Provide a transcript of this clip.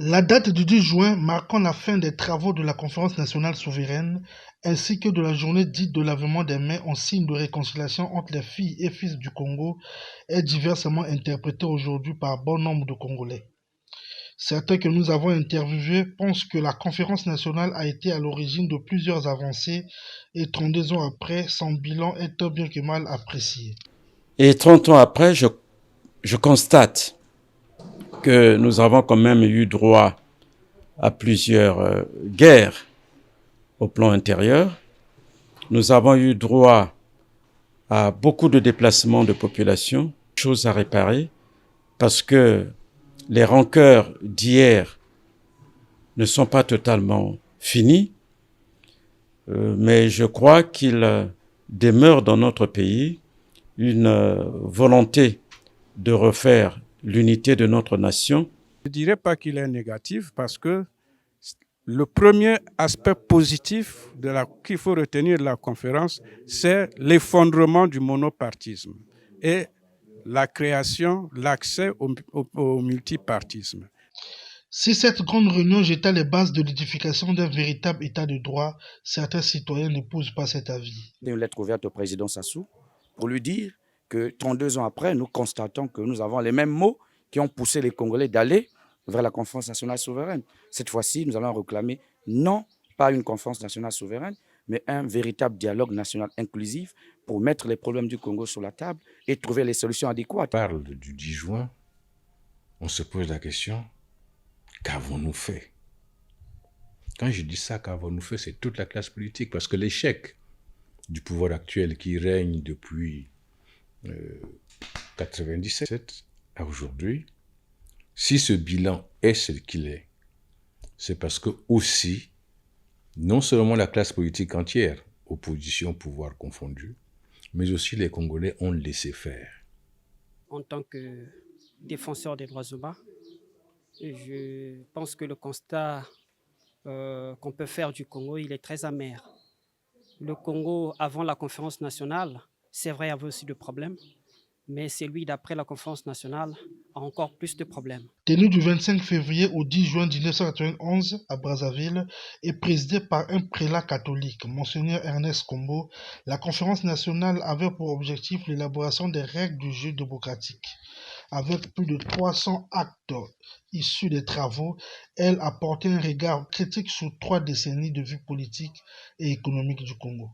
La date du 10 juin marquant la fin des travaux de la Conférence nationale souveraine ainsi que de la journée dite de lavement des mains en signe de réconciliation entre les filles et fils du Congo est diversement interprétée aujourd'hui par bon nombre de Congolais. Certains que nous avons interviewés pensent que la Conférence nationale a été à l'origine de plusieurs avancées et 32 ans après, son bilan est tant bien que mal apprécié. Et 30 ans après, je constate que nous avons quand même eu droit à plusieurs guerres au plan intérieur. Nous avons eu droit à beaucoup de déplacements de population, choses à réparer, parce que les rancœurs d'hier ne sont pas totalement finies, mais je crois qu'il demeure dans notre pays une volonté de refaire l'unité de notre nation. Je ne dirais pas qu'il est négatif parce que le premier aspect positif qu'il faut retenir de la conférence, c'est l'effondrement du monopartisme et la création, l'accès au multipartisme. Si cette grande réunion jeta les bases de l'édification d'un véritable état de droit, certains citoyens n'épousent pas cet avis. Une lettre ouverte au président Sassou pour lui dire que 32 ans après, nous constatons que nous avons les mêmes mots qui ont poussé les Congolais d'aller vers la conférence nationale souveraine. Cette fois-ci, nous allons réclamer non pas une conférence nationale souveraine, mais un véritable dialogue national inclusif pour mettre les problèmes du Congo sur la table et trouver les solutions adéquates. On parle du 10 juin, on se pose la question, qu'avons-nous fait? Quand je dis ça, qu'avons-nous fait, c'est toute la classe politique, parce que l'échec du pouvoir actuel qui règne depuis 1997 à aujourd'hui, si ce bilan est ce qu'il est, c'est parce que aussi, non seulement la classe politique entière, opposition, pouvoir confondu, mais aussi les Congolais ont laissé faire. En tant que défenseur des droits humains, je pense que le constat qu'on peut faire du Congo, il est très amer. Le Congo, avant la conférence nationale, c'est vrai, avait aussi de problèmes, mais celui d'après la conférence nationale a encore plus de problèmes. Tenu du 25 février au 10 juin 1991 à Brazzaville et présidé par un prélat catholique, Monseigneur Ernest Kombo, la conférence nationale avait pour objectif l'élaboration des règles du jeu démocratique. Avec plus de 300 actes issus des travaux, elle a porté un regard critique sur 3 décennies de vie politique et économique du Congo.